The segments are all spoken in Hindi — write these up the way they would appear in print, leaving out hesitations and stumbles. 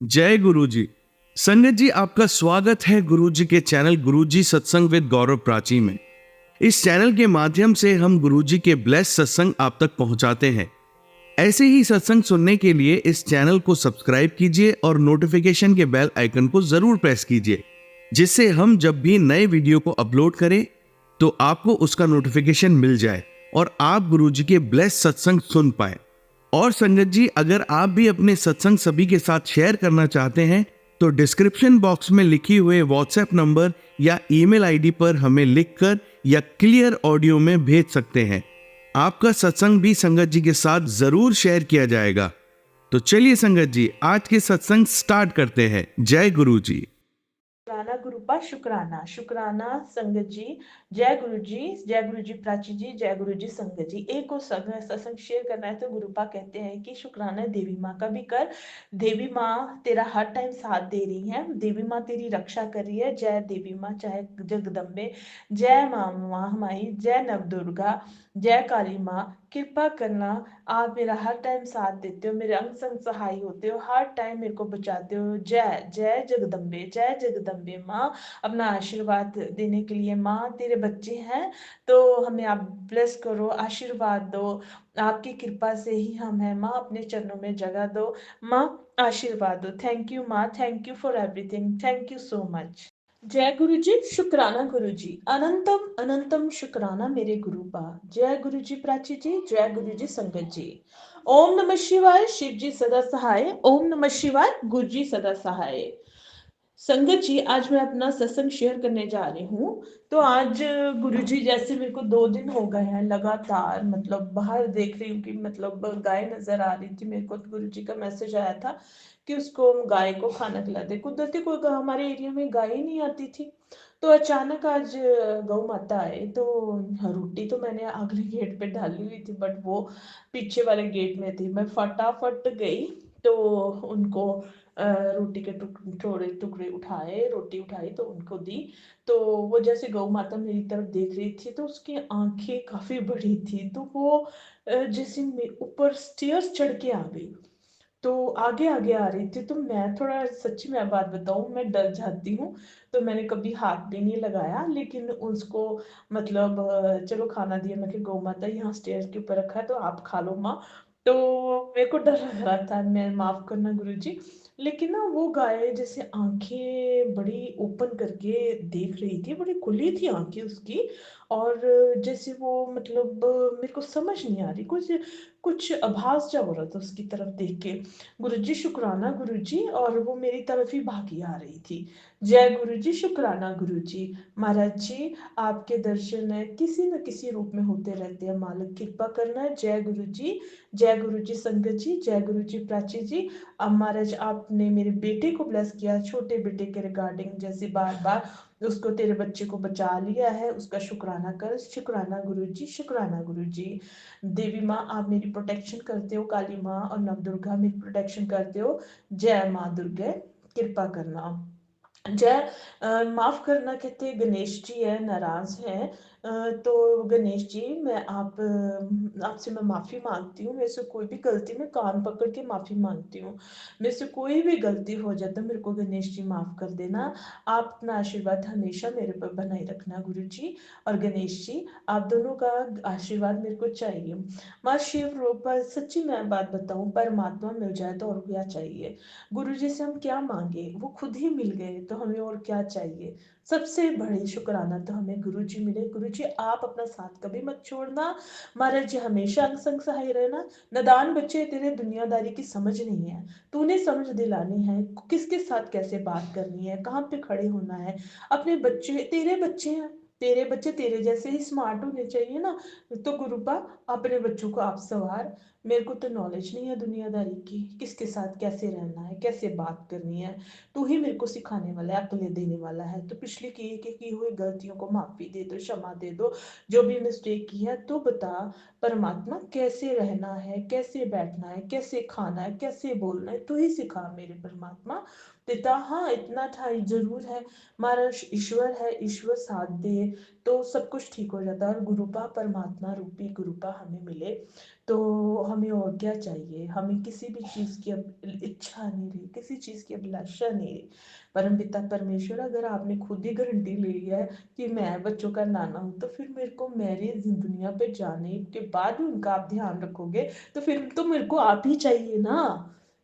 जय गुरु जी। संगत जी, आपका स्वागत है गुरु जी के चैनल गुरु जी सत्संग विद गौरव प्राची में। इस चैनल के माध्यम से हम गुरु जी के ब्लेस सत्संग आप तक पहुंचाते हैं। ऐसे ही सत्संग सुनने के लिए इस चैनल को सब्सक्राइब कीजिए और नोटिफिकेशन के बेल आइकन को जरूर प्रेस कीजिए, जिससे हम जब भी नए वीडियो को अपलोड करें तो आपको उसका नोटिफिकेशन मिल जाए और आप गुरु जी के ब्लेस सत्संग सुन पाए। और संगत जी, अगर आप भी अपने सत्संग सभी के साथ शेयर करना चाहते हैं तो डिस्क्रिप्शन बॉक्स में लिखी हुए व्हाट्सएप नंबर या ईमेल आईडी पर हमें लिखकर या क्लियर ऑडियो में भेज सकते हैं। आपका सत्संग भी संगत जी के साथ जरूर शेयर किया जाएगा। तो चलिए संगत जी, आज के सत्संग स्टार्ट करते हैं। जय गुरु जी। शुक्राना गुरुपा, शुक्राना शुक्राना संगत जी। जय गुरु जी, जय गुरु जी प्राची जी, जय गुरु जी संगत जी। एक को सत्संग शेयर करना है तो गुरुपा कहते हैं कि शुक्राना देवी माँ का भी कर। देवी माँ तेरा हर टाइम साथ दे रही है, देवी माँ तेरी रक्षा कर रही है। जय देवी माँ, चाहे जगदम्बे, जय माँ महामाई, जय नव दुर्गा, जय काली माँ। कृपा करना, आप मेरा हर टाइम साथ देते हो, मेरे अंग संग सहाय होते हो, हर टाइम मेरे को बचाते हो। जय जय जगदम्बे, जय जगदम्बे माँ। अपना आशीर्वाद देने के लिए माँ, तेरे बच्चे हैं तो हमें आप ब्लेस करो, आशीर्वाद दो। आपकी कृपा से ही हम हैं माँ, अपने चरणों में जगह दो माँ, आशीर्वाद दो। थैंक यू माँ, thank you for everything, thank you so much. जय गुरु जी, शुक्राना गुरु जी, अनंतम अनंतम शुक्राना मेरे गुरु बा। जय गुरु जी प्राची जी, जय गुरु जी संगत जी। ओम नमः शिवाय, शिव जी सदा सहाय। ओम नमः शिवाय, गुरु जी सदा सहाय। संगत जी, आज मैं अपना सत्संग शेयर करने जा रही हूँ। तो आज गुरु जी, जैसे मेरे को 2 दिन हो गए हैं लगातार, मतलब बाहर देख रही हूँ कि मतलब गाय नजर आ रही थी। मेरे को गुरु जी का मैसेज आया था कि उसको गाय को खाना खिला दे। कुदरती कोई हमारे एरिया में गाय ही नहीं आती थी। तो अचानक आज गौ माता आए तो रोटी तो मैंने अगले गेट पे डाली हुई थी, बट वो पीछे वाले गेट में थी। मैं फटाफट गई तो उनको रोटी के थोड़े टुकड़े उठाए, रोटी उठाई तो उनको दी। तो वो जैसे गौ माता मेरी तरफ देख रही थी तो उसकी आंखें काफी बड़ी थी, तो वो जैसे ऊपर स्टेयर्स चढ़ के आ गई, तो आगे आगे आ रही थी। तो मैं थोड़ा, सच्ची मैं बात बताऊं, मैं डर जाती हूँ। तो मैंने कभी हाथ भी नहीं लगाया, लेकिन उसको मतलब चलो खाना दिया। मैं कि गौ माता यहाँ स्टेयर के ऊपर रखा है तो आप खा लो माँ। तो मेरे को डर लग रहा था, मैं माफ करना गुरु जी। लेकिन ना वो गाय जैसे आंखें बड़ी ओपन करके देख रही थी, बड़ी खुली थी आंखें उसकी। और जैसे वो मतलब मेरे को समझ नहीं आ रही, कुछ कुछ आभास जा हो रहा था उसकी तरफ देख के। गुरुजी शुक्राना गुरुजी, और वो मेरी तरफ ही भागी आ रही थी। जय गुरुजी, शुक्राना गुरुजी। महाराज जी, आपके दर्शन है किसी न किसी रूप में होते रहते हैं, मालिक कृपा करना है। जय गुरुजी, जय गुरुजी संगत जी, जय गुरुजी प्राची जी। अब महाराज, आपने मेरे बेटे को ब्लेस किया, छोटे बेटे के रिगार्डिंग, जैसे बार बार उसको, तेरे बच्चे को बचा लिया है, उसका शुक्राना कर। शुक्राना गुरुजी, शुक्राना गुरुजी। देवी माँ, आप मेरी प्रोटेक्शन करते हो, काली माँ और नव दुर्गा मेरी प्रोटेक्शन करते हो। जय माँ दुर्गे, कृपा करना। जय माफ करना कहते गणेश जी है, नाराज हैं। तो गणेश जी, मैं आपसे मैं माफी मांगती हूँ। मेरे से कोई भी गलती, मैं कान पकड़ के माफी मांगती हूँ। मेरे से कोई भी गलती हो जाता, मेरे को गणेश जी माफ कर देना। आप अपना आशीर्वाद हमेशा मेरे पर बनाए रखना गुरु जी और गणेश जी। आप दोनों का आशीर्वाद मेरे को चाहिए। माँ शिव रूप पर, सच्ची मैं बात बताऊं, परमात्मा मिल जाए तो और क्या चाहिए। गुरु जी से हम क्या मांगे, वो खुद ही मिल गए, तो हमें और क्या चाहिए। सबसे बड़े शुक्राना तो हमें गुरु जी मिले। गुरु जी, आप अपना साथ कभी मत छोड़ना। महाराज जी, हमेशा अंग संग सहाय रहना। नादान बच्चे, तेरे दुनियादारी की समझ नहीं है, तूने समझ दिलानी है, किसके साथ कैसे बात करनी है, कहाँ पे खड़े होना है। अपने बच्चे तेरे बच्चे हैं, तेरे बच्चे तेरे जैसे ही स्मार्ट होने चाहिए ना। तो गुरुपा, अपने बच्चों को आप सवार। मेरे को तो नॉलेज नहीं है दुनियादारी की, किसके साथ कैसे रहना है, कैसे बात करनी है। तू ही मेरे को सिखाने वाला है, अक्लें देने वाला है। तो पिछली की हुई गलतियों को माफी दे दो, क्षमा दे दो। जो भी मिस्टेक की है तो बता परमात्मा, कैसे रहना है, कैसे बैठना है, कैसे खाना है, कैसे बोलना है, तू ही सिखा मेरे परमात्मा पिता। हाँ, इतना था जरूर है, हमारा ईश्वर है, ईश्वर साथ दे तो सब कुछ ठीक हो जाता है। और गुरुपा, परमात्मा रूपी गुरुपा हमें मिले तो हमें और क्या चाहिए? हमें किसी भी चीज़ की अब इच्छा नहीं रही, किसी चीज़ की अभिलाषा नहीं रही। परमपिता परमेश्वर, अगर आपने खुद ही गारंटी ली है कि मैं बच्चों का नाना हूँ, तो फिर मेरे को मेरी इस दुनिया पे जाने के बाद भी उनका आप ध्यान रखोगे, तो फिर तो मेरे को आप ही चाहिए ना।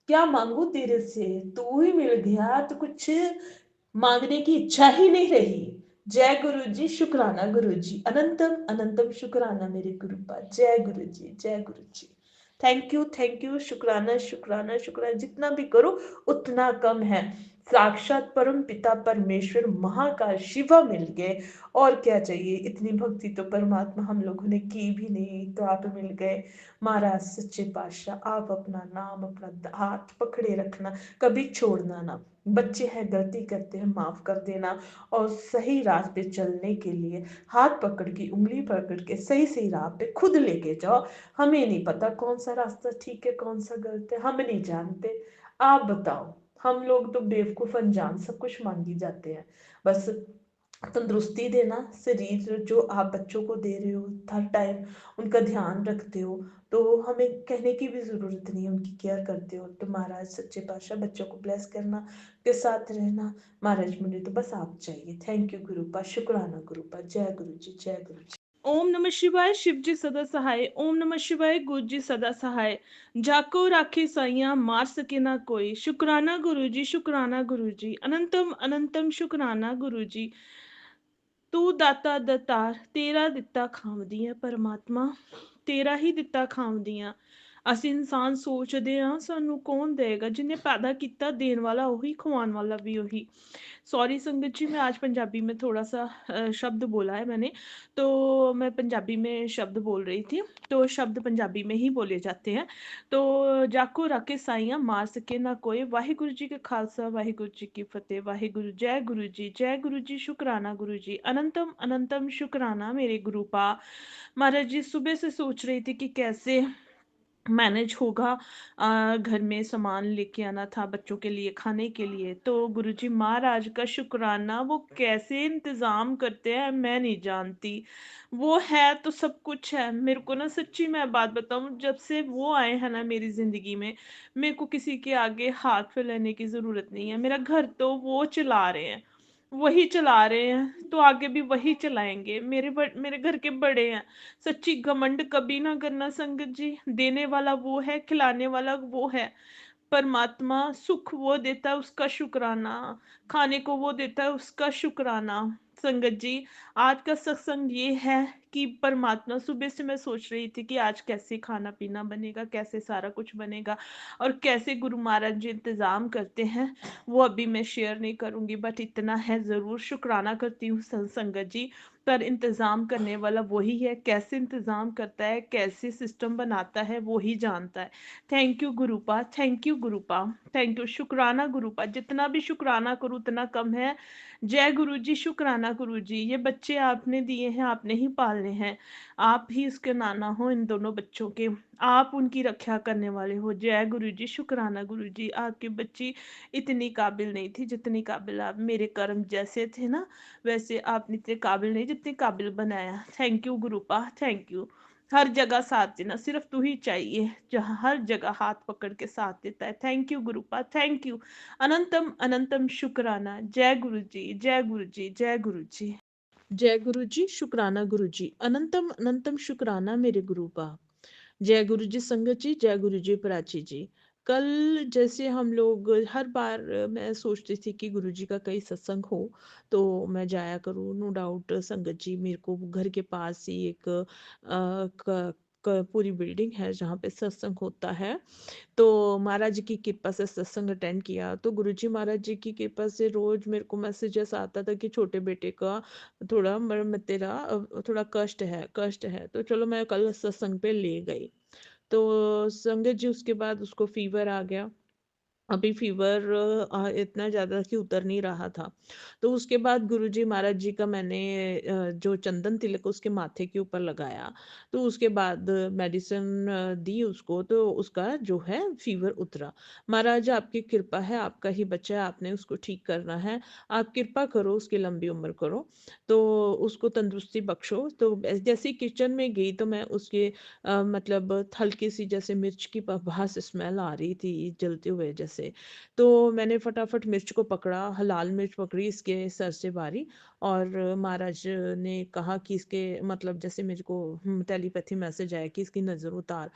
क्या मांगू तेरे से, तू ही मिल गया तो कुछ मांगने की इच्छा ही नहीं रही। जय गुरु जी, शुक्राना गुरु जी, अनंतम अनंतम शुक्राना मेरे गुरुपा। जय गुरु जी, जय गुरु जी। थैंक यू, शुक्राना शुक्राना शुक्राना, जितना भी करो उतना कम है। साक्षात परम पिता परमेश्वर महाकाल शिवा मिल गए, और क्या चाहिए? इतनी भक्ति तो परमात्मा हम लोगों ने की भी नहीं, तो आप मिल गए। महाराज सच्चे पातशाह, आप अपना नाम, अपना हाथ पकड़े रखना, कभी छोड़ना ना। बच्चे हैं, गलती करते हैं, माफ कर देना, और सही राह पे चलने के लिए हाथ पकड़ के, उंगली पकड़ के सही सही राह पे खुद लेके जाओ। हमें नहीं पता कौन सा रास्ता ठीक है, कौन सा गलत है, हम नहीं जानते। आप बताओ। हम लोग तो बेवकूफ अनजान सब कुछ मांगी जाते हैं। बस तंदुरुस्ती देना, शरीर जो आप बच्चों को दे रहे हो, हर टाइम उनका ध्यान रखते हो, तो हमें कहने की भी ज़रूरत नहीं है, उनकी केयर करते हो। तो महाराज सच्चे पातशाह, बच्चों को ब्लेस करना, के साथ रहना। महाराज, मुझे तो बस आप चाहिए। थैंक यू गुरुपा, शुक्राना गुरुपा। जय गुरु जी, जय गुरु जी। ओम नमः शिवाय, शिव जी सदा सहाय। ओम नमः शिवाय, गुरु जी सदा सहाय। जाको राखे साइया, मार सके ना कोई। शुक्राना गुरु जी, शुक्राना गुरु जी, अनंतम अनंतम शुक्राना गुरु जी। तू दाता दतार, तेरा दिता खावदी है परमात्मा, ਤੇਰਾ ਹੀ ਦਿੱਤਾ ਖਾਵਦੀਆਂ। ਅਸੀਂ ਇਨਸਾਨ ਸੋਚਦੇ ਹਾਂ ਸਾਨੂੰ ਕੌਣ ਦੇਗਾ, ਜਿਹਨੇ पैदा ਕੀਤਾ देने वाला वही, खुआने वाला भी वही। सॉरी संगत जी, मैं आज पंजाबी में थोड़ा सा शब्द बोला है मैंने, तो मैं पंजाबी में शब्द बोल रही थी, तो शब्द पंजाबी में ही बोले जाते हैं। तो जाको राके साइयां, मार सके ना कोई। वाहिगुरु जी के खालसा, वाहिगुरु जी की फतेह। वाहिगुरु, जय गुरु जी, जय गुरु जी, शुक्राना गुरु जी, अनंतम अनंतम शुक्राना मेरे गुरु पा। महाराज जी, सुबह से सोच रही थी कि कैसे मैनेज होगा। घर में सामान लेके आना था बच्चों के लिए, खाने के लिए। तो गुरुजी महाराज का शुक्राना, वो कैसे इंतज़ाम करते हैं मैं नहीं जानती। वो है तो सब कुछ है। मेरे को ना सच्ची मैं बात बताऊँ, जब से वो आए हैं ना मेरी ज़िंदगी में, मेरे को किसी के आगे हाथ फैलाने की ज़रूरत नहीं है। मेरा घर तो वो चला रहे हैं, वही चला रहे हैं, तो आगे भी वही चलाएँगे। मेरे घर के बड़े हैं। सच्ची घमंड कभी ना करना संगत जी। देने वाला वो है, खिलाने वाला वो है। परमात्मा सुख वो देता है, उसका शुक्राना। खाने को वो देता है, उसका शुक्राना। संगत जी, आज का सत्संग ये है कि परमात्मा, सुबह से मैं सोच रही थी कि आज कैसे खाना पीना बनेगा, कैसे सारा कुछ बनेगा, और कैसे गुरु महाराज जी इंतज़ाम करते हैं, वो अभी मैं शेयर नहीं करूँगी। बट इतना है ज़रूर, शुक्राना करती हूँ संगत जी। पर इंतज़ाम करने वाला वही है, कैसे इंतज़ाम करता है, कैसे सिस्टम बनाता है, वो ही जानता है। Thank you Gurupa, thank you Gurupa, thank you. शुक्राना गुरुपा, जितना भी शुक्राना करूँ उतना कम है। जय गुरु जी, शुक्राना गुरु जी। ये बच्चे आपने दिए हैं, आपने ही पालने हैं। आप ही इसके नाना हो इन दोनों बच्चों के, आप उनकी रक्षा करने वाले हो। जय गुरु जी, शुक्राना गुरु जी। आपकी बच्ची इतनी काबिल नहीं थी जितनी काबिल आप, मेरे कर्म जैसे थे ना वैसे आपने इतने काबिल नहीं जितने काबिल बनाया। Thank you Gurupa, thank you. हर जगह साथ देना, सिर्फ तू ही चाहिए जहाँ हर जगह हाथ पकड़ के साथ देता है। Thank you Gurupa, thank you. अनंतम अनंतम शुक्राना। जय गुरु जी, जय गुरु जी, जय गुरु जी। जय गुरु जी, शुक्राना गुरु जी, अनंतम अनंतम शुक्राना मेरे गुरु पा। जय गुरु जी संगत जी, जय गुरु जी प्राची जी। कल जैसे हम लोग हर बार, मैं सोचती थी कि गुरु जी का कहीं सत्संग हो तो मैं जाया करूँ। नो डाउट संगत जी, मेरे को घर के पास ही एक पूरी बिल्डिंग है जहाँ पे सत्संग होता है। तो महाराज जी की कृपा से सत्संग अटेंड किया, तो गुरुजी महाराज जी की कृपा से रोज मेरे को मैसेजेस आता था कि छोटे बेटे का थोड़ा तेरा थोड़ा कष्ट है, तो चलो मैं कल सत्संग पे ले गई। तो संगत जी उसके बाद उसको फीवर आ गया, अभी फीवर इतना ज़्यादा कि उतर नहीं रहा था। तो उसके बाद गुरुजी महाराज जी का मैंने जो चंदन तिलक उसके माथे के ऊपर लगाया, तो उसके बाद मेडिसिन दी उसको, तो उसका जो है फीवर उतरा। महाराज आपकी कृपा है, आपका ही बच्चा है, आपने उसको ठीक करना है। आप कृपा करो, उसकी लंबी उम्र करो, तो उसको तंदुरुस्ती बख्शो। तो जैसे ही किचन में गई तो मैं उसके मतलब हल्की सी जैसे मिर्च की भभ्भास स्मेल आ रही थी जलते हुए जैसे। तो मैंने फटाफट मिर्च को पकड़ा, लाल मिर्च पकड़ी, इसके सर से बारी, और महाराज ने कहा कि इसके मतलब जैसे मेरे को टेलीपैथी मैसेज आया कि इसकी नज़र उतार।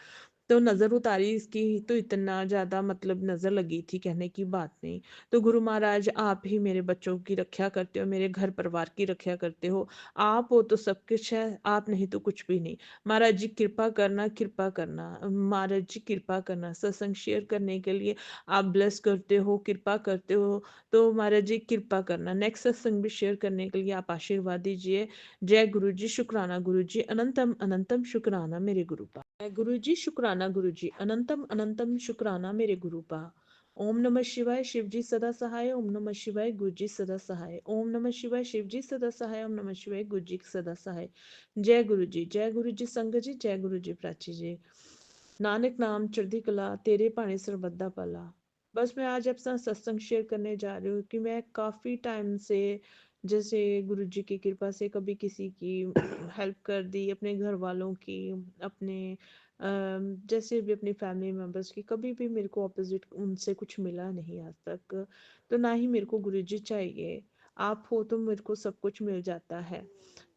तो नज़र उतारी इसकी, तो इतना ज़्यादा मतलब नज़र लगी थी, कहने की बात नहीं। तो गुरु महाराज आप ही मेरे बच्चों की रक्षा करते हो, मेरे घर परिवार की रक्षा करते हो। आप हो तो सब कुछ है, आप नहीं तो कुछ भी नहीं। महाराज जी कृपा करना, कृपा करना, महाराज जी कृपा करना। सत्संग शेयर करने के लिए आप ब्लेस करते हो, कृपा करते हो, तो महाराज जी कृपा करना। नेक्स्ट सत्संग भी शेयर करने के लिए आप आशीर्वाद दीजिए। जय गुरु जी, शुक्राना गुरु जी, अनंतम अनंतम शुक्राना मेरे गुरु पा। जय गुरु जी, शुक्राना गुरु जी, अनंतम अनंतम शुक्राना मेरे गुरु पा। ओम नमः शिवाय, शिव जी सदा सहाय। ओम नमः शिवाय, गुरु जी सदा सहाय। ओम नमः शिवाय, शिव जी सदा सहाय। ओम नमः शिवाय, गुरु जी सदा सहाय। जय गुरु जी, जय गुरु जी संगत जी, जय गुरु जी प्राची जी। नानक नाम चढ़ती कला, तेरे भाने सरबत दा भला। बस मैं आज आपके साथ सत्संग शेयर करने जा रही हूँ कि मैं काफ़ी टाइम से जैसे गुरु जी की कृपा से कभी किसी की हेल्प कर दी, अपने घर वालों की, अपने जैसे भी अपनी फैमिली मेम्बर्स की, कभी भी मेरे को ऑपोजिट उनसे कुछ मिला नहीं आज तक। तो ना ही मेरे को गुरु जी चाहिए। आप हो तो मेरे को सब कुछ मिल जाता है।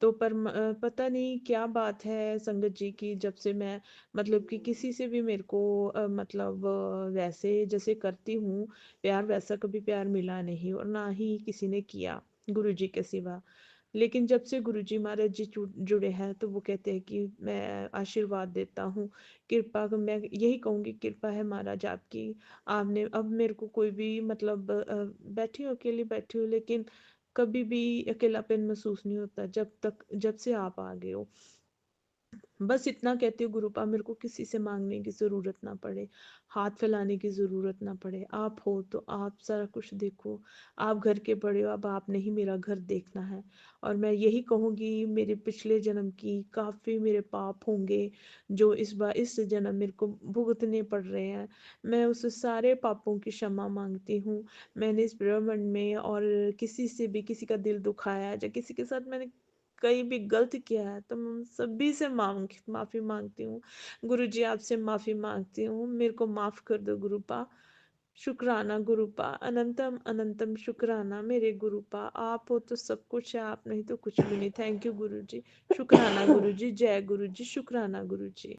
तो पर पता नहीं क्या बात है संगत जी की, जब से मैं मतलब कि किसी से भी मेरे को मतलब वैसे जैसे करती हूँ प्यार, वैसा कभी प्यार मिला नहीं, और ना ही किसी ने किया गुरु जी के सिवा। लेकिन जब से गुरु जी महाराज जी जुड़े हैं, तो वो कहते हैं कि मैं आशीर्वाद देता हूँ, कृपा मैं यही कहूँगी, कृपा है महाराज आपकी। आपने अब मेरे को कोई भी मतलब बैठी हूँ, अकेली बैठी हूँ, लेकिन कभी भी अकेलापन महसूस नहीं होता जब से आप आ गए हो। बस इतना कहती हूँ गुरुपा, मेरे को किसी से मांगने की ज़रूरत ना पड़े, हाथ फैलाने की ज़रूरत ना पड़े। आप हो तो आप सारा कुछ देखो। आप घर के बड़े हो, अब आपने ही मेरा घर देखना है। और मैं यही कहूँगी, मेरे पिछले जन्म की काफ़ी मेरे पाप होंगे जो इस बार इस जन्म मेरे को भुगतने पड़ रहे हैं। मैं उस सारे पापों की क्षमा मांगती हूँ। मैंने इस ब्रह्मांड में और किसी से भी किसी का दिल दुखाया, या किसी के साथ मैंने कहीं भी गलत किया है, तो मैं सभी से माफी मांगती हूँ। गुरु जी आपसे माफी मांगती हूँ, मेरे को माफ कर दो गुरुपा। शुक्राना गुरुपा, अनंतम अनंतम शुक्राना मेरे गुरुपा। आप हो तो सब कुछ है, आप नहीं तो कुछ भी नहीं। थैंक यू गुरु जी। शुक्राना गुरु जी, जय गुरु जी, शुक्राना गुरु जी।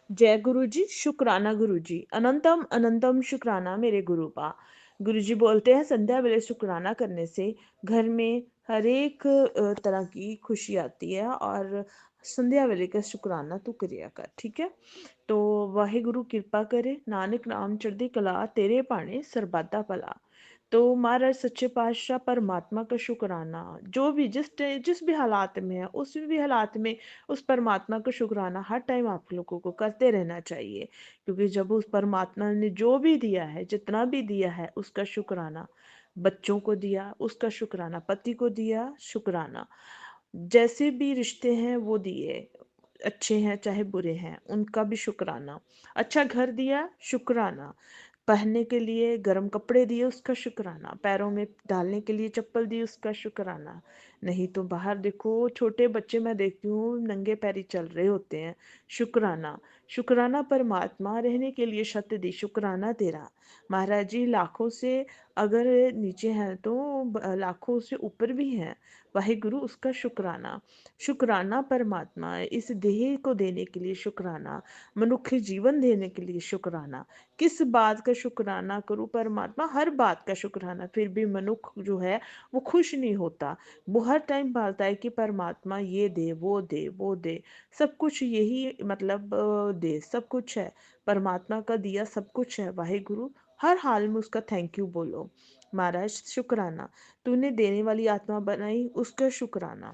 जय गुरु जी, शुक्राना गुरु जी, अनंतम अनंतम शुक्राना मेरे गुरुपा। गुरु जी बोलते हैं संध्या वेले शुक्राना करने से घर में हर एक तरह की खुशी आती है, और संध्या वेले का शुक्राना तू करिया कर, ठीक है। तो वाहिगुरु कृपा करे, नानक नाम चढ़दी कला, तेरे भाने सरबत दा भला। तो महाराज सच्चे पातशाह परमात्मा का शुक्राना, जो भी जिस भी हालात में है, उस भी हालात में उस परमात्मा का शुक्राना हर टाइम आप लोगों को करते रहना चाहिए। क्योंकि जब उस परमात्मा ने जो भी दिया है, जितना भी दिया है, उसका शुक्राना, बच्चों को दिया उसका शुक्राना, पति को दिया शुक्राना, जैसे भी रिश्ते हैं वो दिए, अच्छे हैं चाहे बुरे हैं, उनका भी शुक्राना। अच्छा घर दिया, शुक्राना। पहनने के लिए गर्म कपड़े दिए, उसका शुक्राना। पैरों में डालने के लिए चप्पल दी, उसका शुक्राना। नहीं तो बाहर देखो, छोटे बच्चे मैं देखती हूँ नंगे पैरी चल रहे होते हैं, शुक्राना। शुक्राना परमात्मा, रहने के लिए छत दी, शुक्राना तेरा। महाराज जी लाखों से अगर नीचे हैं तो लाखों से ऊपर भी हैं, वाहिगुरु उसका शुक्राना। शुक्राना परमात्मा, इस देह को देने के लिए शुक्राना, मनुष्य जीवन देने के लिए शुक्राना। किस बात का शुक्राना करूं परमात्मा, हर बात का शुक्राना, फिर भी मनुष्य जो है वो खुश नहीं होता। वो हर टाइम बोलता है कि परमात्मा ये दे वो दे वो दे, सब कुछ यही मतलब दे, सब कुछ है परमात्मा का दिया, सब कुछ है। वाहिगुरु हर हाल में उसका थैंक यू बोलो। महाराज शुक्राना, तूने देने वाली आत्मा बनाई, उसका शुक्राना।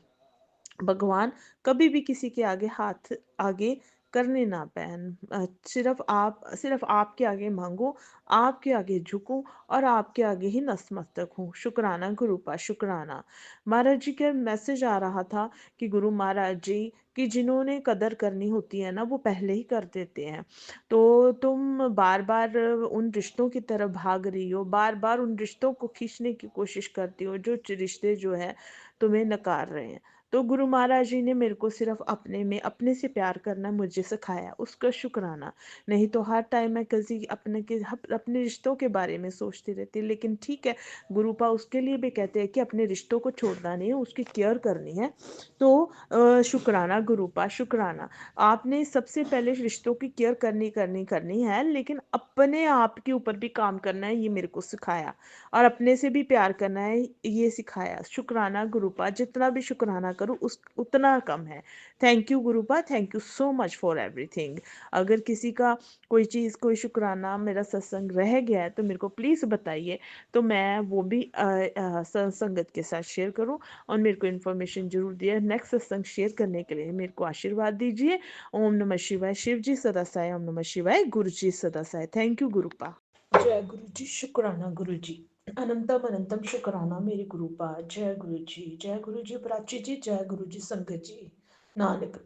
भगवान कभी भी किसी के आगे हाथ आगे करने ना पाए। सिर्फ आपके आगे मांगो, आपके आगे झुकूं और आपके आगे ही नतमस्तक हूँ। शुक्राना गुरुपा, शुक्राना। महाराज जी का मैसेज आ रहा था कि गुरु महाराज जी कि जिन्होंने कदर करनी होती है ना वो पहले ही कर देते हैं। तो तुम बार बार उन रिश्तों की तरफ भाग रही हो, बार बार उन रिश्तों को खींचने की कोशिश करती हो जो रिश्ते जो है तुम्हें नकार रहे हैं। तो गुरु महाराज जी ने मेरे को सिर्फ अपने में अपने से प्यार करना मुझे सिखाया, उसका शुक्राना। नहीं तो हर टाइम मैं किसी अपने रिश्तों के बारे में सोचती रहती। लेकिन ठीक है, गुरुपा उसके लिए भी कहते हैं कि अपने रिश्तों को छोड़ना नहीं है, उसकी केयर करनी है। तो शुक्राना गुरुपा, शुक्राना। आपने सबसे पहले रिश्तों की केयर करनी करनी करनी है, लेकिन अपने आप के ऊपर भी काम करना है, ये मेरे को सिखाया। और अपने से भी प्यार करना है, ये सिखाया। शुक्राना गुरुपा, जितना भी शुक्राना करूँ उस उतना कम है। Thank you Gurupa, thank you so much for everything. अगर किसी का कोई चीज़, कोई शुक्राना मेरा सत्संग रह गया है तो मेरे को प्लीज़ बताइए, तो मैं वो भी संगत के साथ शेयर करूं। और मेरे को इन्फॉर्मेशन जरूर दिए। नेक्स्ट सत्संग शेयर करने के लिए मेरे को आशीर्वाद दीजिए। ओम नमः शिवाय। शिव जी सदा साय। ओम नमः शिवाय। गुरु जी सदा साय। Thank you गुरुपा। जय गुरु जी, शुक्राना गुरु जी। अनंतम अनंतम शुक्राना मेरे गुरुपा। जय गुरु जी, जय गुरु जी प्राची जी, जय गुरु जी संगत जी। नानक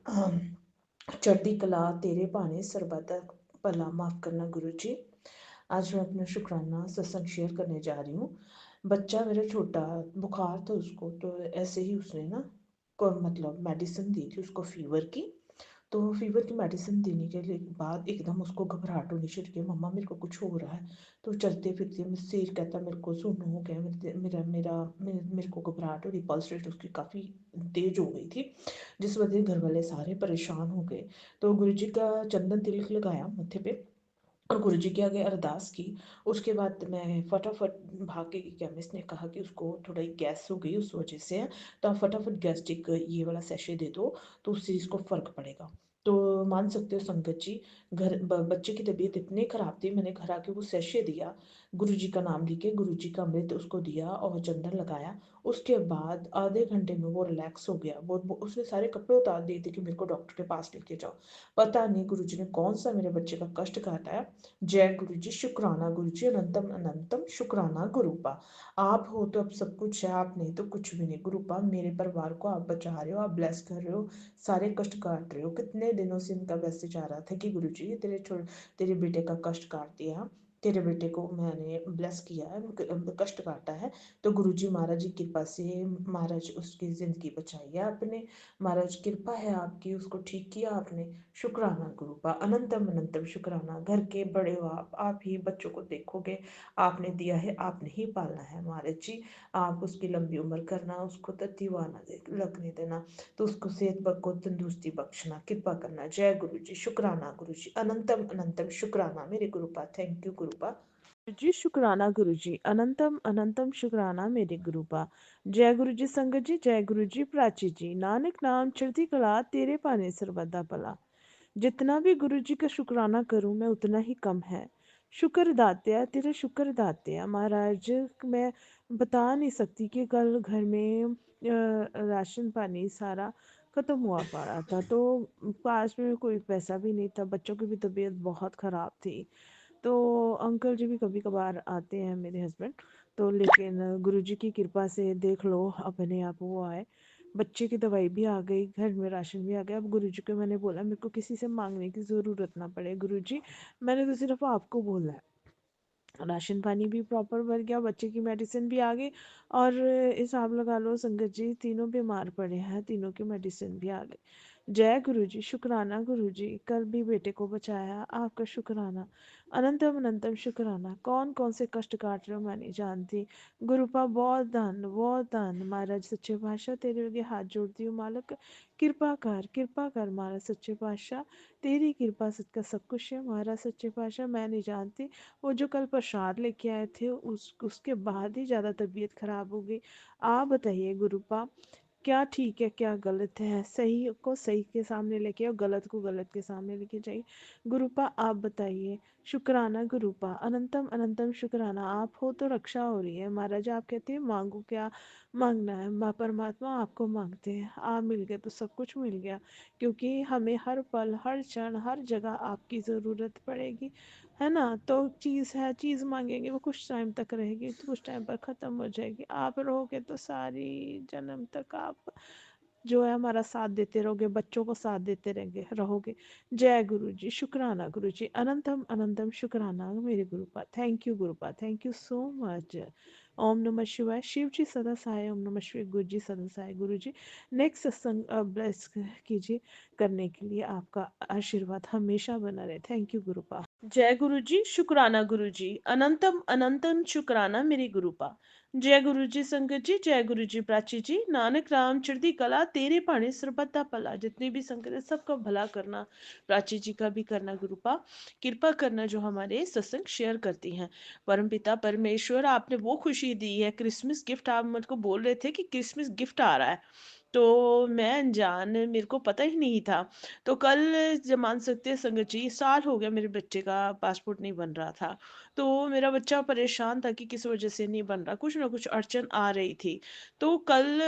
चढ़ती कला तेरे भाने सर्वदा भला। माफ करना गुरु जी। आज मैं अपना शुक्राना सत्संग शेयर करने जा रही हूँ। बच्चा मेरा छोटा, बुखार था उसको, तो ऐसे ही उसने ना मतलब मेडिसिन दी थी उसको फीवर की। तो फीवर की मेडिसिन देने के लिए बाद एकदम उसको घबराहट होनी शुरू की, मम्मा मेरे को कुछ हो रहा है। तो चलते फिरते में सिर कहता मेरे को सुन्न हो गया, मेरे को घबराहट हो रही, पल्स रेट उसकी काफ़ी तेज हो गई थी, जिस वजह से घर वाले सारे परेशान हो गए। तो गुरु जी का चंदन तिलक लगाया मत्थे पे और गुरु जी के आगे अरदास की। उसके बाद मैं फटाफट भाग के केमिस्ट ने कहा कि उसको थोड़ा गैस हो गई उस वजह से है, तो आप फटाफट गैस्ट्रिक ये वाला सेशे दे दो, तो उससे इसको फर्क पड़ेगा। तो मान सकते हो संगत जी, बच्चे की तबीयत इतनी खराब थी, मैंने घर आके वो सेशे दिया, गुरु जी का नाम लिखे, गुरु जी का अमृत उसको दिया और चंदन लगाया। उसके बाद आधे घंटे में वो रिलैक्स हो गया। उसने सारे कपड़े उतार दिए थे कि मेरे को डॉक्टर के पास लेके जाओ। पता नहीं गुरु जी ने कौन सा मेरे बच्चे का कष्ट काटा है। जय गुरु जी, शुक्राना गुरु जी। अनंतम अनंतम शुक्राना गुरुपा। आप हो तो अब सब कुछ है, आप नहीं तो कुछ भी नहीं गुरुपा। मेरे परिवार को आप बचा रहे हो, आप ब्लेस कर रहे हो, सारे कष्ट काट रहे हो। कितने दिनों से इनका मैसेज आ रहा था कि गुरु जी तेरे बेटे का कष्ट काट दिया, तेरे बेटे को मैंने ब्लेस किया है, कष्ट काटा है। तो गुरु जी महाराज जी की कृपा से महाराज उसकी जिंदगी बचाई है आपने। महाराज कृपा है आपकी, उसको ठीक किया आपने। शुक्राना गुरुपा, अनंतम अनंतम शुक्राना। घर के बड़े हो आप ही बच्चों को देखोगे, आपने दिया है, आपने ही पालना है महाराज जी। आप उसकी लंबी उम्र करना, उसको ततीवा ना लगने देना, तो उसको सेहत को तंदुरुस्ती बख्शना, कृपा करना। जय गुरु जी, शुक्राना गुरु जी। अनंतम अनंतम शुक्राना मेरे गुरुपा। थैंक यू गुरुपा जी। शुक्राना गुरु जी। अनंतम अनंतम शुक्राना मेरे गुरुपा। जय गुरु जी संगत जी, जय गुरु जी प्राची जी। नानक नाम चढ़ती कला तेरे पाने सर्वदा भला। जितना भी गुरु जी का शुक्राना करूं मैं उतना ही कम है। शुक्र दात्या, तेरा शुक्र दात्या महाराज। मैं बता नहीं सकती कि कल घर में राशन पानी सारा खत्म हुआ पड़ा था, तो पास में कोई पैसा भी नहीं था, बच्चों की भी तबीयत बहुत ख़राब थी। तो अंकल जी भी कभी कभार आते हैं मेरे हस्बैंड, तो लेकिन गुरु जी की कृपा से देख लो अपने आप वो आए, बच्चे की दवाई भी आ गई, घर में राशन भी आ गया। अब गुरु जी को मैंने बोला मेरे को किसी से मांगने की ज़रूरत ना पड़े गुरु जी, मैंने तो सिर्फ आपको बोला है। राशन पानी भी प्रॉपर भर गया, बच्चे की मेडिसिन भी आ गई, और हिसाब लगा लो संगत जी तीनों बीमार पड़े हैं, तीनों की मेडिसिन भी आ गई। जय गुरु जी, शुक्राना गुरु जी। कल भी बेटे को बचाया, आपका शुक्राना। अनंतम अनंतम शुक्राना। कौन कौन से कष्ट काट रहे हो मैं नहीं जानती, गुरुपा बहुत धन महाराज सच्चे पातशाह तेरे आगे हाथ जोड़ती हूँ मालक, कृपा कर महाराज सच्चे पातशाह, तेरी कृपा सत्य सब कुछ है महाराज सच्चे पातशाह। मैं नहीं जानती, वो जो कल प्रसाद लेके आए थे उसके बाद ही ज़्यादा तबीयत खराब हो गई। आप बताइए गुरुपा क्या ठीक है क्या गलत है, सही को सही के सामने लेके और गलत को गलत के सामने लेके जाइए। गुरुपा आप बताइए। शुक्राना गुरुपा, अनंतम अनंतम शुक्राना, आप हो तो रक्षा हो रही है। महाराज आप कहते हैं मांगो क्या मांगना है, माँ परमात्मा आपको मांगते हैं, आप मिल गए तो सब कुछ मिल गया, क्योंकि हमें हर पल हर क्षण हर जगह आपकी ज़रूरत पड़ेगी, है ना। तो चीज़ है, चीज़ मांगेंगे वो कुछ टाइम तक रहेगी, तो कुछ टाइम पर ख़त्म हो जाएगी। आप रहोगे तो सारी जन्म तक आप जो है हमारा साथ देते रहोगे, बच्चों को साथ देते रहेंगे रहोगे। जय गुरु जी, शुक्राना गुरु जी, अनंतम अनंतम शुक्राना मेरे Gurupa. Thank you Gurupa, thank you so much. ओम नमः शिवाय। शिव जी सदा सहाय। ओम नमः शिवाय। गुरु जी सदा सहाय। गुरु जी नेक्स्ट सत्संग ब्लेस कीजिए, करने के लिए आपका आशीर्वाद हमेशा बना रहे। Thank you गुरुपा। जय गुरु जी, शुक्राना गुरु जी, अनंतम अनंतम शुक्राना मेरे गुरुपा। जय गुरु जी संगत जी, जय गुरु जी प्राची जी। नानक राम चढ़ती कला, तेरे भाने सरबता भला। जितनी भी संगत है सबका भला करना, प्राची जी का भी करना गुरुपा। कृपा करना जो हमारे सत्संग शेयर करती हैं। परमपिता परमेश्वर, आपने वो खुशी दी है, क्रिसमस गिफ्ट आप मुझको बोल रहे थे कि क्रिसमस गिफ्ट आ रहा है, तो मैं अनजान, मेरे को पता ही नहीं था। तो कल जब मान सकते हैं संगत जी, साल हो गया मेरे बच्चे का पासपोर्ट नहीं बन रहा था। तो मेरा बच्चा परेशान था कि किस वजह से नहीं बन रहा, कुछ ना कुछ अड़चन आ रही थी। तो कल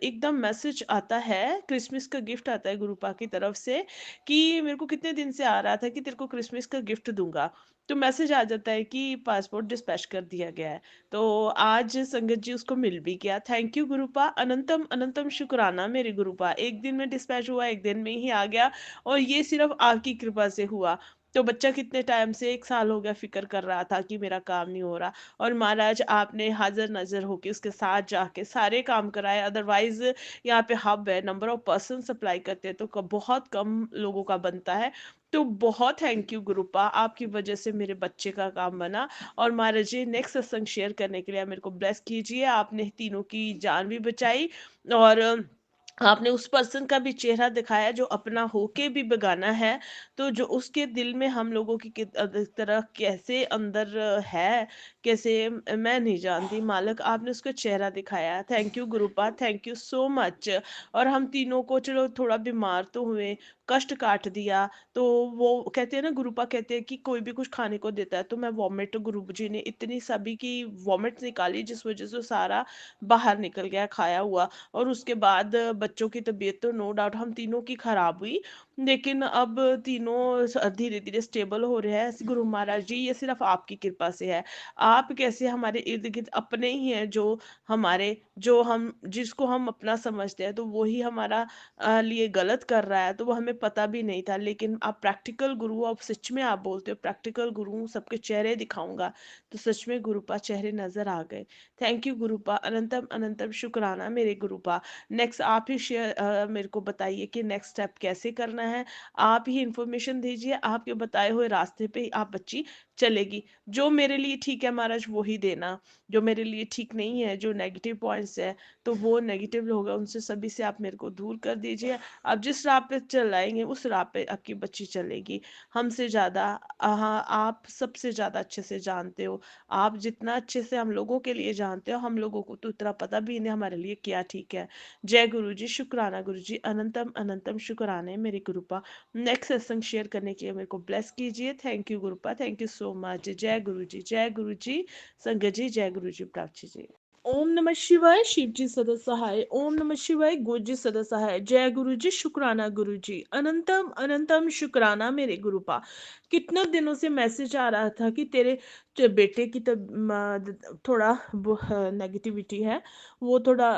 एकदम मैसेज आता है, क्रिसमस का गिफ्ट आता है गुरुपा की तरफ से, कि मेरे को कितने दिन से आ रहा था कि तेरे को क्रिसमस का गिफ्ट दूंगा। तो मैसेज आ जाता है कि पासपोर्ट डिस्पैच कर दिया गया है। तो आज संगत जी उसको मिल भी गया। थैंक यू गुरुपा, अनंतम अनंतम शुक्राना मेरे गुरुपा। एक दिन में डिस्पैच हुआ, एक दिन में ही आ गया, और ये सिर्फ आपकी कृपा से हुआ। तो बच्चा कितने टाइम से, 1 साल हो गया, फिक्र कर रहा था कि मेरा काम नहीं हो रहा, और महाराज आपने हाजिर नजर होके उसके साथ जाके सारे काम कराए। अदरवाइज यहाँ पे हब है, नंबर ऑफ पर्सन सप्लाई करते हैं तो बहुत कम लोगों का बनता है। तो बहुत थैंक यू गुरुपा, आपकी वजह से मेरे बच्चे का काम बना। और महाराज जी नेक्स्ट सत्संग शेयर करने के लिए मेरे को ब्लेस कीजिए। आपने तीनों की जान भी बचाई, और आपने उस पर्सन का भी चेहरा दिखाया जो अपना होके भी बेगाना है। तो जो उसके दिल में हम लोगों की तरह कैसे अंदर है, कैसे मैं नहीं जानती मालिक, आपने उसका चेहरा दिखाया। Thank you Gurupa, thank you so much. और हम तीनों को, चलो थोड़ा बीमार तो हुए, कष्ट काट दिया, तो वो कहते हैं ना, गुरुपा कहते हैं कि कोई भी कुछ खाने को देता है तो मैं वॉमिट, गुरु जी ने इतनी सभी की वॉमिट निकाली जिस वजह से सारा बाहर निकल गया खाया हुआ। और उसके बाद बच्चों की तबीयत तो नो डाउट हम तीनों की खराब हुई, लेकिन अब तीनों धीरे धीरे स्टेबल हो रहे हैं। गुरु महाराज जी ये सिर्फ आपकी कृपा से है। आप कैसे हमारे इर्द गिर्द अपने ही हैं, जो हमारे, जो हम जिसको हम अपना समझते हैं तो वही हमारा लिए गलत कर रहा है, तो वो हमें पता भी नहीं था। लेकिन आप प्रैक्टिकल गुरु, आप सच में आप बोलते हो प्रैक्टिकल गुरु, सबके चेहरे दिखाऊंगा, तो सच में गुरुपा चेहरे नजर आ गए। थैंक यू गुरुपा, अनंतम अनंतम शुक्राना मेरे गुरुपा। नेक्स्ट आप ही शेयर मेरे को बताइए कि नेक्स्ट स्टेप कैसे करना है। आप ही इंफॉर्मेशन दीजिए, आपके बताए हुए रास्ते पे ही आप बच्ची चलेगी। जो मेरे लिए ठीक है महाराज वो ही देना, जो मेरे लिए ठीक नहीं है, जो नेगेटिव पॉइंट्स है, तो वो नेगेटिव होगा उनसे सभी से आप मेरे को दूर कर दीजिए। आप जिस राह पे चलाएंगे उस राह पे आपकी बच्ची चलेगी। हमसे ज़्यादा, हाँ, आप सबसे ज़्यादा अच्छे से जानते हो। आप जितना अच्छे से हम लोगों के लिए जानते हो, हम लोगों को तो इतना पता भी नहीं हमारे लिए क्या ठीक है। जय गुरु जी, शुक्राना गुरु जी, अनंतम अनंतम शुक्राने मेरे गुरुपा। नेक्स्ट सत्संग शेयर करने के लिए मेरे को ब्लेस कीजिए। Thank you Gurupa, thank you so much. जय गुरु जी, जय गुरु जी संगत जी, जय गुरु जी प्राची जी। ओम नमः शिवाय। शिव जी सदा सहाय। ओम नमः शिवाय। गुरु जी सदा सहाय। जय गुरु जी, शुक्राना गुरु जी, अनंतम अनंतम शुक्राना मेरे गुरुपा। कितना दिनों से मैसेज आ रहा था कि तेरे बेटे की थोड़ा नेगेटिविटी है, वो थोड़ा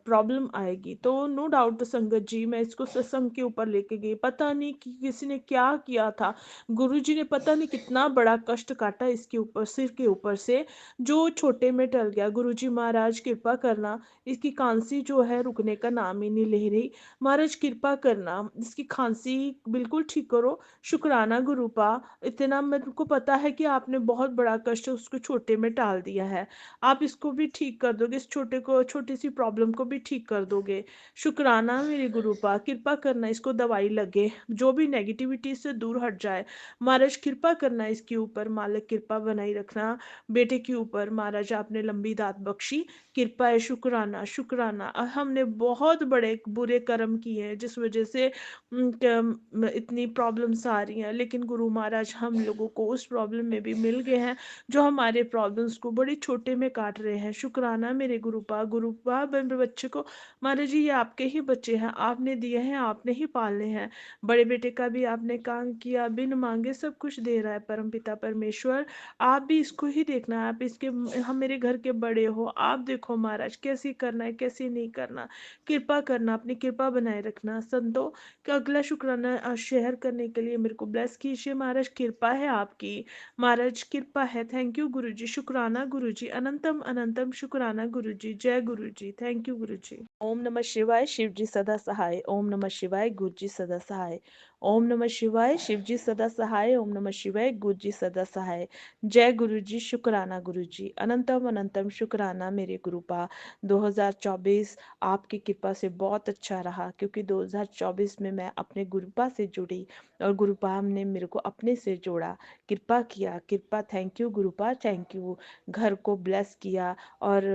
प्रॉब्लम आएगी। तो नो डाउट संगत जी मैं इसको सत्संग के ऊपर लेके गई, पता नहीं कि किसी ने क्या किया था, गुरु जी ने पता नहीं कितना बड़ा कष्ट काटा इसके ऊपर, सिर के ऊपर से, जो छोटे में टल गया। गुरुजी महाराज कृपा करना, इसकी खांसी जो है रुकने का नाम ही नहीं ले रही। महाराज कृपा करना, इसकी खांसी बिल्कुल ठीक करो। शुक्राना गुरुपा, इतना मेरे को पता है कि आपने बहुत बड़ा कष्ट है उसको छोटे में टाल दिया है, आप इसको भी ठीक कर दोगे, इस छोटी सी प्रॉब्लम को भी ठीक कर दोगे। शुक्राना मेरे गुरुपा, कृपा करना इसको दवाई लगे, जो भी नेगेटिविटी से दूर हट जाए। महाराज कृपा करना इसके ऊपर, मालिक कृपा बनाई रखना बेटे के ऊपर। महाराज आपने लंबी दात बख्शी, कृपा है, शुक्राना शुक्राना। हमने बहुत बड़े बुरे कर्म किए हैं जिस वजह से इतनी प्रॉब्लम्स आ रही हैं, लेकिन गुरु महाराज हम लोगों को उस प्रॉब्लम में भी मिल गए हैं जो हमारे प्रॉब्लम्स को बड़े छोटे में काट रहे हैं। शुक्राना मेरे गुरुपा मेरे बच्चे को, महाराज जी ये आपके ही बच्चे हैं, आपने दिए हैं, आपने ही पालने हैं। बड़े बेटे का भी आपने काम किया, बिन मांगे सब कुछ दे रहा है परम पिता परमेश्वर। आप भी इसको ही देखना, आप इसके, हम मेरे घर के बड़े हो, आप देखो महाराज कैसे करना है कैसे नहीं करना। कृपा करना, अपनी कृपा बनाए रखना। संतों का अगला शुक्राना शेयर करने के लिए मेरे को ब्लेस कीजिए महाराज, कृपा है आपकी, महाराज कृपा है। थैंक यू गुरु जी, शुक्राना गुरु जी, अनंतम अनंतम शुक्राना गुरु जी, जय गुरु जी, थैंक यू गुरु जी। ओम नमः शिवाय, शिव जी सदा सहाय। ओम नमः शिवाय, गुरु जी सदा सहाय। ओम नमः शिवाय, शिव जी सदा सहाय। ओम नमः शिवाय, गुरु जी सदा सहाय। जय गुरु जी, शुक्राना गुरु जी, अनंतम अनंतम शुक्राना मेरे गुरुपा। 2024 आपकी कृपा से बहुत अच्छा रहा, क्योंकि 2024 में मैं अपने गुरुपा से जुड़ी और गुरुपा ने मेरे को अपने से जोड़ा, कृपा किया, कृपा, thank you Gurupa, thank you. घर को ब्लेस किया और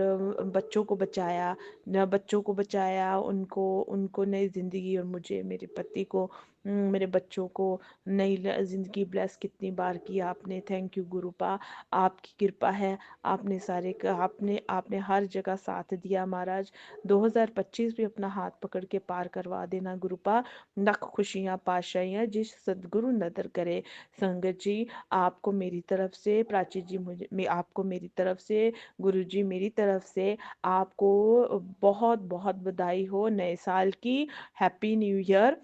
बच्चों को बचाया, बच्चों को बचाया, उनको उनको नई जिंदगी, और मुझे, मेरे पति को, मेरे बच्चों को नई जिंदगी ब्लेस कितनी बार किया आपने। थैंक यू गुरुपा, आपकी कृपा है। आपने आपने आपने हर जगह साथ दिया महाराज। 2025 भी अपना हाथ पकड़ के पार करवा देना गुरुपा। लख खुशियां पाशाइयां जिस सदगुरु नदर करे। संगत जी आपको मेरी तरफ से, प्राची जी आपको मेरी तरफ से, गुरु जी मेरी तरफ से आपको बहुत बहुत बधाई हो नए साल की। Happy new year,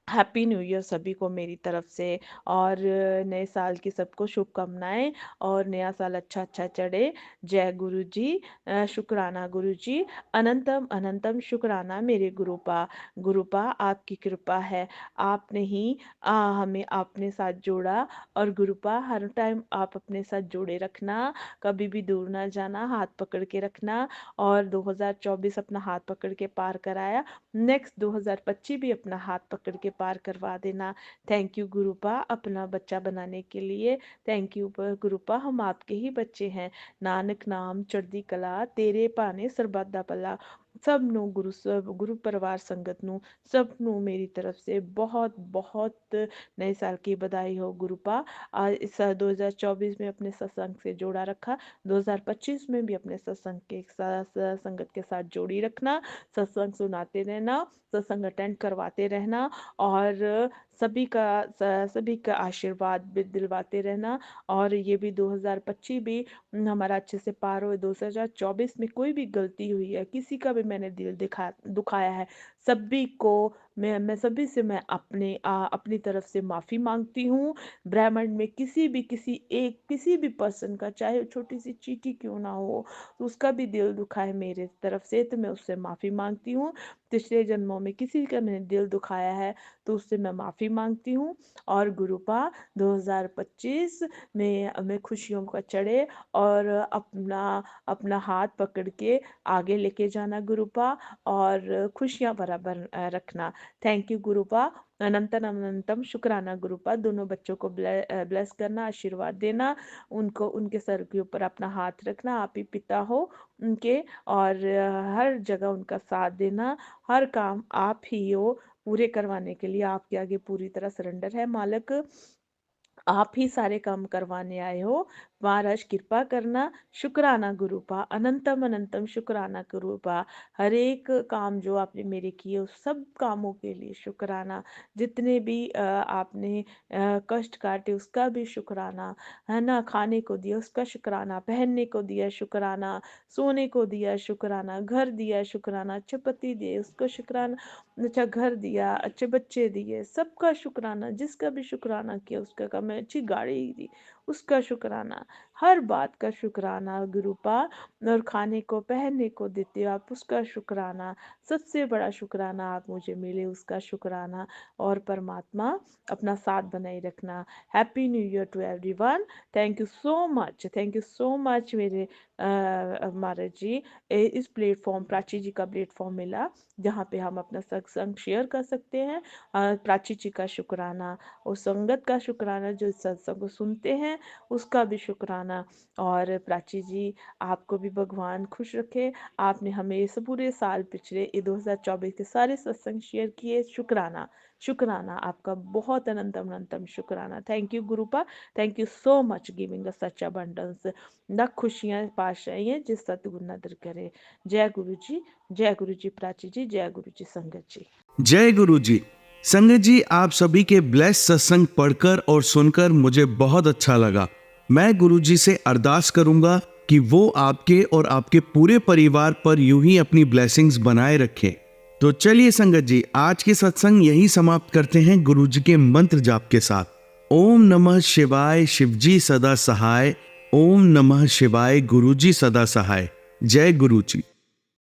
happy new year सभी को मेरी तरफ से। और नए साल की सबको शुभकामनाएं, और नया साल अच्छा अच्छा चढ़े। जय गुरु जी, शुक्राना गुरु जी, अनंतम अनंतम शुक्राना मेरे गुरुपा। गुरुपा आपकी कृपा है, आपने ही हमें अपने साथ जोड़ा, और गुरुपा हर टाइम आप अपने साथ जोड़े रखना, कभी भी दूर ना जाना, हाथ पकड़ के रखना। और 2024 अपना हाथ पकड़ के पार कराया, नेक्स्ट 2025 भी अपना हाथ पकड़ के पार करवा देना। थैंक यू गुरुपा अपना बच्चा बनाने के लिए। थैंक यू गुरुपा, हम आपके ही बच्चे हैं। नानक नाम चढ़दी कला, तेरे भाने सरबत दा भला। सब ਨੂੰ गुरु परिवार संगत ਨੂੰ सब ਨੂੰ मेरी तरफ से बहुत बहुत नए साल की बधाई हो गुरुपा। इस 2024 में अपने सत्संग से जोड़ा रखा, 2025 में भी अपने सत्संग के संगत के साथ जोड़ी रखना, सत्संग सुनाते रहना, सत्संग अटेंड करवाते रहना, और सभी का आशीर्वाद भी दिलवाते रहना। और ये भी 2025 भी हमारा अच्छे से पार हो। 2024 में कोई भी गलती हुई है, किसी का भी मैंने दिल दुखाया है, सभी को मैं सभी से मैं अपनी तरफ से माफ़ी मांगती हूँ। ब्रह्मांड में किसी भी पर्सन का, चाहे छोटी सी चींटी क्यों ना हो, तो उसका भी दिल दुखा है मेरे तरफ से, तो मैं उससे माफ़ी मांगती हूँ। पिछले जन्मों में किसी का मैंने दिल दुखाया है तो उससे मैं माफ़ी मांगती हूँ। और गुरुपा 2025 में हमें खुशियों का चढ़े, और अपना अपना हाथ पकड़ के आगे लेके जाना गुरुपा, और खुशियाँ बराबर रखना। थैंक यू गुरुपा, अनंतम अनंतम शुक्राना गुरुपा। दोनों बच्चों को ब्लेस करना, आशीर्वाद देना, उनको उनके सर के ऊपर अपना हाथ रखना, आप ही पिता हो उनके, और हर जगह उनका साथ देना, हर काम आप ही हो पूरे करवाने के लिए, आपके आगे पूरी तरह सरेंडर है मालिक। आप ही सारे काम करवाने आए हो, महाराज कृपा करना। शुक्राना गुरुपा, अनंतम अनंतम शुक्राना गुरुपा। हर एक काम जो आपने मेरे किए उस सब कामों के लिए शुक्राना। जितने भी आपने कष्ट काटे उसका भी शुक्राना, है ना। खाने को दिया उसका शुक्राना, पहनने को दिया शुक्राना, सोने को दिया शुक्राना, घर दिया शुक्राना, अच्छे पति दिए उसको शुक्राना, अच्छा घर दिया, अच्छे बच्चे दिए, सबका शुक्राना। जिसका भी शुक्राना किया उसका, का मैं अच्छी गाड़ी दी उसका शुक्राना। हर बात का शुक्राना गुरुपा, और खाने को पहनने को देते हो आप उसका शुक्राना, सबसे बड़ा शुक्राना आप मुझे मिले उसका शुक्राना, और परमात्मा अपना साथ बनाए रखना। Happy new year to everyone. Thank you so much मेरे महाराज जी। इस प्लेटफॉर्म प्राची जी का प्लेटफॉर्म मिला जहाँ पे हम अपना सत्संग शेयर कर सकते हैं। प्राची जी का शुक्राना, और संगत का शुक्राना जो इस सत्संग को सुनते हैं उसका भी शुक्राना। और प्राची जी आपको भी भगवान खुश रखे। आपने हमें इस पूरे साल पिछले 2024 के सारे सत्संग शेयर किए। शुक्राना शुक्राना आपका, बहुत अनंतम अनंतम शुक्राना। Thank you Gurupa, thank you so much giving us such abundance. न खुशियाँ पाश आइए जिस सतगुरु नदर करे। जय गुरु जी प्राची जी, जय गुरु जी संगत जी। जय गुरु जी। संगत जी, आप सभी के ब्लेस सत्संग पढ़कर और सुनकर मुझे बहुत अच्छा लगा। मैं गुरु जी से अरदास करूंगा कि वो आपके और आपके पूरे परिवार पर यूं ही अपनी ब्लेसिंग्स बनाए रखें। तो चलिए संगत जी, आज के सत्संग यही समाप्त करते हैं गुरु जी के मंत्र जाप के साथ। ओम नमः शिवाय, शिवजी सदा सहाय। ओम नमः शिवाय, गुरु जी सदा सहाय। जय गुरु जी।